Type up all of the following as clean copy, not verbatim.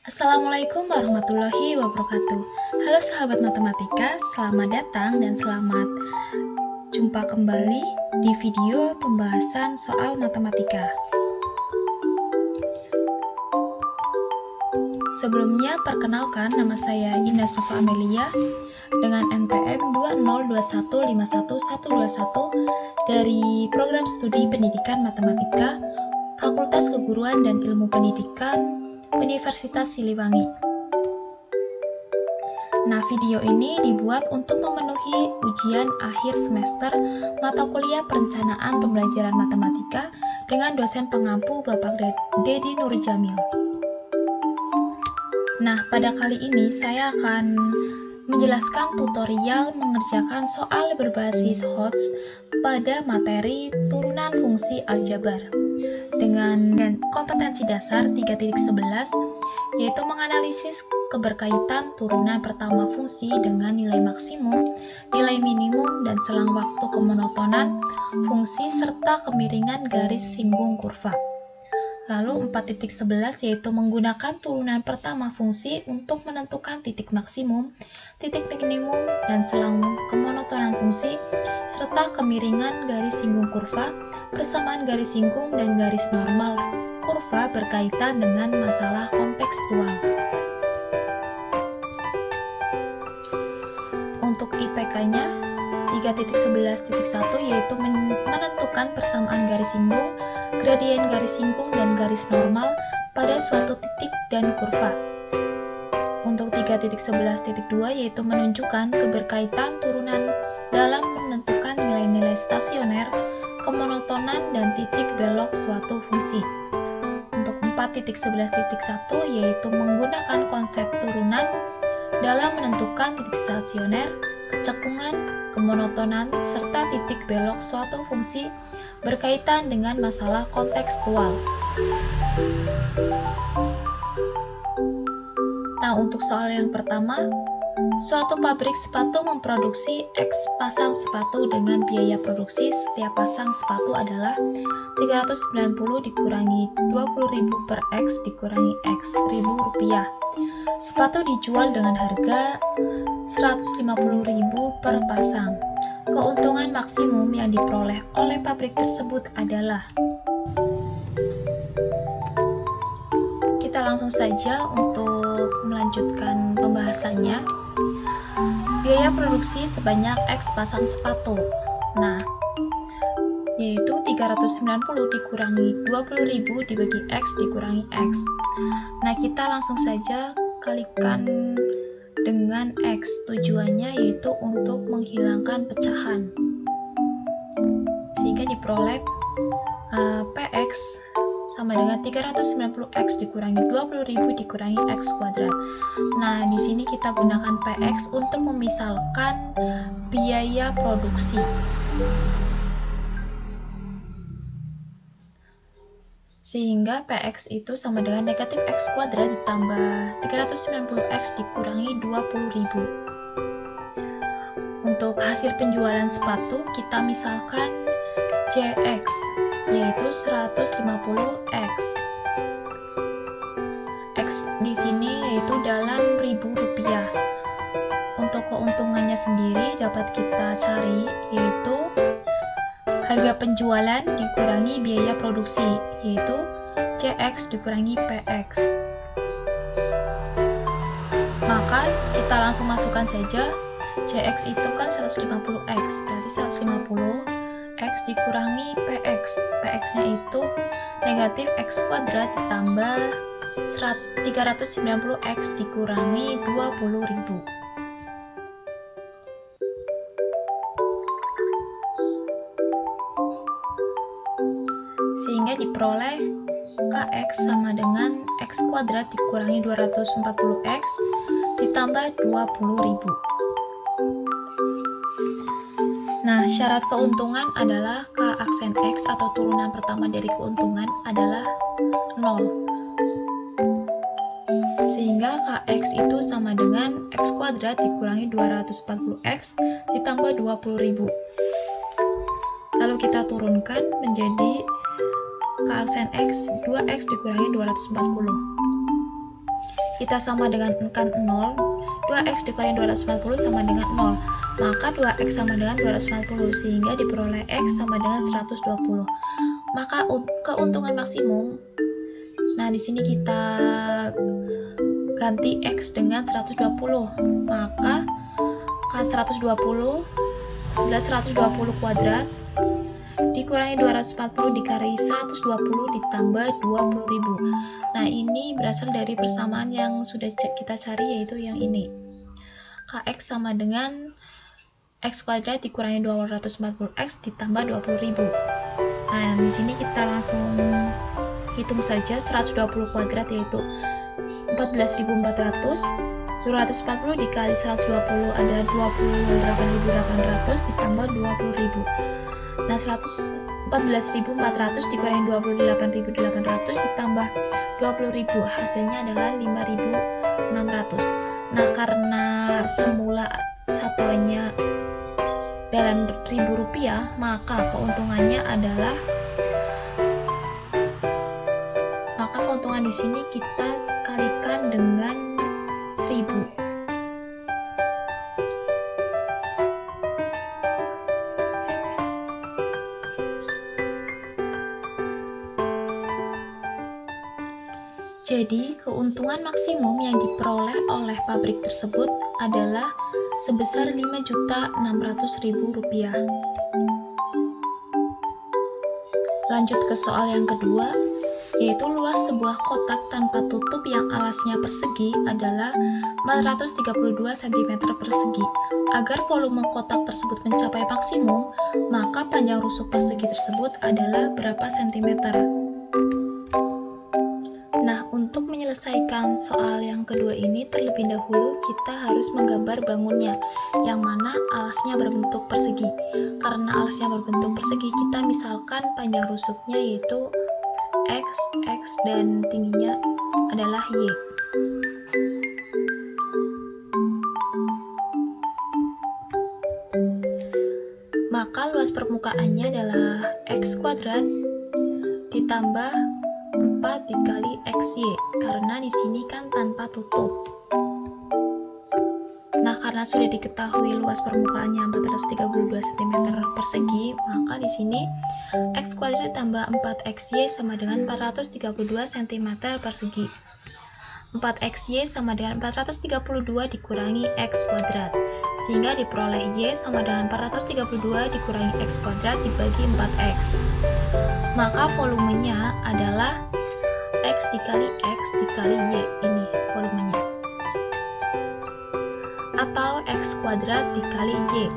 Assalamualaikum warahmatullahi wabarakatuh. Halo sahabat matematika, selamat datang dan selamat jumpa kembali di video pembahasan soal matematika. Sebelumnya, perkenalkan, nama saya Indah Sufa Amelia dengan NPM 202151121 dari Program Studi Pendidikan Matematika Fakultas Keguruan dan Ilmu Pendidikan Universitas Siliwangi. Nah, video ini dibuat untuk memenuhi ujian akhir semester mata kuliah Perencanaan Pembelajaran Matematika dengan dosen pengampu Bapak Dedi Nurjamil. Nah, pada kali ini saya akan menjelaskan tutorial mengerjakan soal berbasis HOTS pada materi turunan fungsi aljabar dengan kompetensi dasar 3.11, yaitu menganalisis keberkaitan turunan pertama fungsi dengan nilai maksimum, nilai minimum, dan selang waktu kemonotonan fungsi serta kemiringan garis singgung kurva. Lalu 4.11 yaitu menggunakan turunan pertama fungsi untuk menentukan titik maksimum, titik minimum, dan selang kemonotonan fungsi, serta kemiringan garis singgung kurva, persamaan garis singgung, dan garis normal kurva berkaitan dengan masalah kontekstual. Untuk IPK-nya 3.11.1 yaitu menentukan persamaan garis singgung, gradien garis singgung, dan garis normal pada suatu titik dan kurva. Untuk 3.11.2 yaitu menunjukkan keberkaitan turunan dalam menentukan nilai-nilai stasioner, kemonotonan, dan titik belok suatu fungsi. Untuk 4.11.1 yaitu menggunakan konsep turunan dalam menentukan titik stasioner, kecekungan, kemonotonan, serta titik belok suatu fungsi berkaitan dengan masalah kontekstual. Nah, untuk soal yang pertama, suatu pabrik sepatu memproduksi X pasang sepatu dengan biaya produksi setiap pasang sepatu adalah 390 dikurangi 20.000 per X dikurangi X ribu rupiah. Sepatu dijual dengan harga 150.000 per pasang. Keuntungan maksimum yang diperoleh oleh pabrik tersebut adalah. Kita langsung saja untuk melanjutkan pembahasannya. Biaya produksi sebanyak X pasang sepatu. Nah, yaitu 390 dikurangi 20.000 dibagi X dikurangi X. Nah, kita langsung saja kalikan dengan X. Tujuannya yaitu untuk menghilangkan pecahan, sehingga diperoleh PX sama dengan 390X dikurangi 20.000 dikurangi X kuadrat. Nah, di sini kita gunakan PX untuk memisalkan biaya produksi. Sehingga PX itu sama dengan negatif X kuadrat ditambah 390X dikurangi 20.000. Untuk hasil penjualan sepatu, kita misalkan CX, yaitu 150X. X di sini yaitu dalam ribu rupiah. Untuk keuntungannya sendiri dapat kita cari, yaitu harga penjualan dikurangi biaya produksi, yaitu CX dikurangi PX. Maka kita langsung masukkan saja, CX itu kan 150X, berarti 150X dikurangi PX. PX-nya itu negatif X kuadrat ditambah 390X dikurangi 20.000. Sehingga diperoleh KX sama dengan X kuadrat dikurangi 240X ditambah 20.000. Nah, syarat keuntungan adalah K aksen X atau turunan pertama dari keuntungan adalah 0. Sehingga KX itu sama dengan X kuadrat dikurangi 240X ditambah 20.000. Lalu kita turunkan menjadi K aksen X, 2X dikurangi 240. kita sama dengan kan 0, 2x dikurangi 240 sama dengan 0. Maka 2x sama dengan 240 sehingga diperoleh x sama dengan 120. Maka keuntungan maksimum, nah di sini kita ganti x dengan 120. Maka 120 adalah 120 kuadrat dikurangi 240 dikali 120 ditambah 20.000. Nah, ini berasal dari persamaan yang sudah kita cari, yaitu yang ini. Kx sama dengan x kuadrat dikurangi 240x ditambah 20.000. Nah, di sini kita langsung hitung saja 120 kuadrat yaitu 14.400. 240 dikali 120 adalah 28.800 ditambah 20.000. Nah, 14.400 dikurangi 28.800 ditambah 20.000, hasilnya adalah 5.600. Nah, karena semula satuannya dalam ribu rupiah, maka keuntungannya adalah keuntungan di sini kita kalikan dengan 1000. Jadi, keuntungan maksimum yang diperoleh oleh pabrik tersebut adalah sebesar Rp5.600.000. Lanjut ke soal yang kedua, yaitu luas sebuah kotak tanpa tutup yang alasnya persegi adalah 432 cm persegi. Agar volume kotak tersebut mencapai maksimum, maka panjang rusuk persegi tersebut adalah berapa sentimeter? Nah, untuk menyelesaikan soal yang kedua ini, terlebih dahulu kita harus menggambar bangunnya, yang mana alasnya berbentuk persegi. Karena alasnya berbentuk persegi, kita misalkan panjang rusuknya yaitu X, dan tingginya adalah Y. Maka luas permukaannya adalah X kuadrat ditambah 4 dikali XY, karena di sini kan tanpa tutup. Nah, karena sudah diketahui luas permukaannya 432 cm persegi, maka di sini X kuadrat tambah 4XY sama dengan 432 cm persegi. 4XY sama dengan 432 dikurangi X kuadrat, sehingga diperoleh Y sama dengan 432 dikurangi X kuadrat dibagi 4X. Maka volumenya adalah X dikali Y, ini volumenya. Atau X kuadrat dikali Y.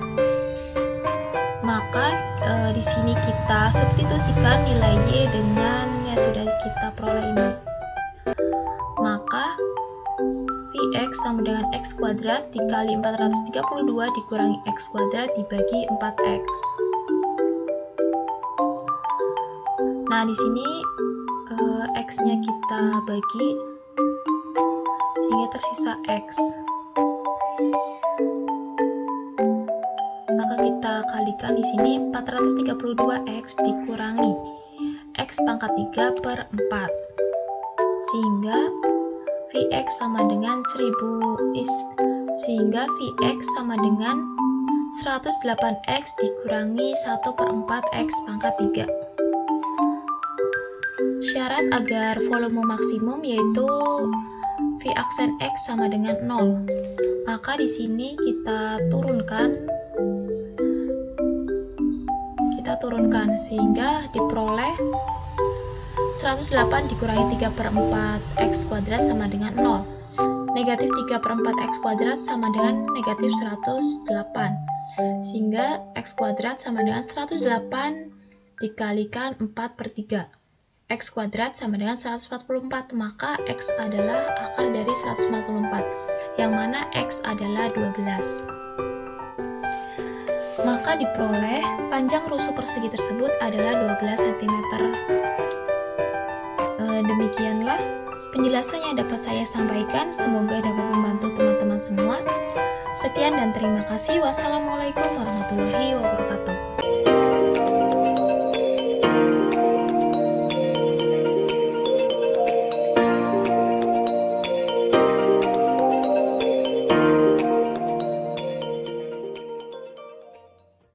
Maka di sini kita substitusikan nilai Y dengan yang sudah kita peroleh ini. Maka Vx sama dengan X kuadrat dikali 432 dikurangi X kuadrat dibagi 4X. Nah, di sini X-nya kita bagi sehingga tersisa X. Maka kita kalikan di sini 432X dikurangi X pangkat 3 per 4, sehingga Vx sama dengan 1000 sehingga Vx sama dengan 108X dikurangi 1 per 4 X pangkat 3. Syarat agar volume maksimum yaitu V aksen X sama dengan 0. Maka di sini kita turunkan sehingga diperoleh 108 dikurangi 3 per 4 X kuadrat sama dengan 0. Negatif 3 per 4 X kuadrat sama dengan negatif 108, sehingga X kuadrat sama dengan 108 dikalikan 4 per 3. X kuadrat sama dengan 144, maka X adalah akar dari 144, yang mana X adalah 12. Maka diperoleh panjang rusuk persegi tersebut adalah 12 cm. Demikianlah penjelasan yang dapat saya sampaikan, semoga dapat membantu teman-teman semua. Sekian dan terima kasih. Wassalamualaikum warahmatullahi wabarakatuh.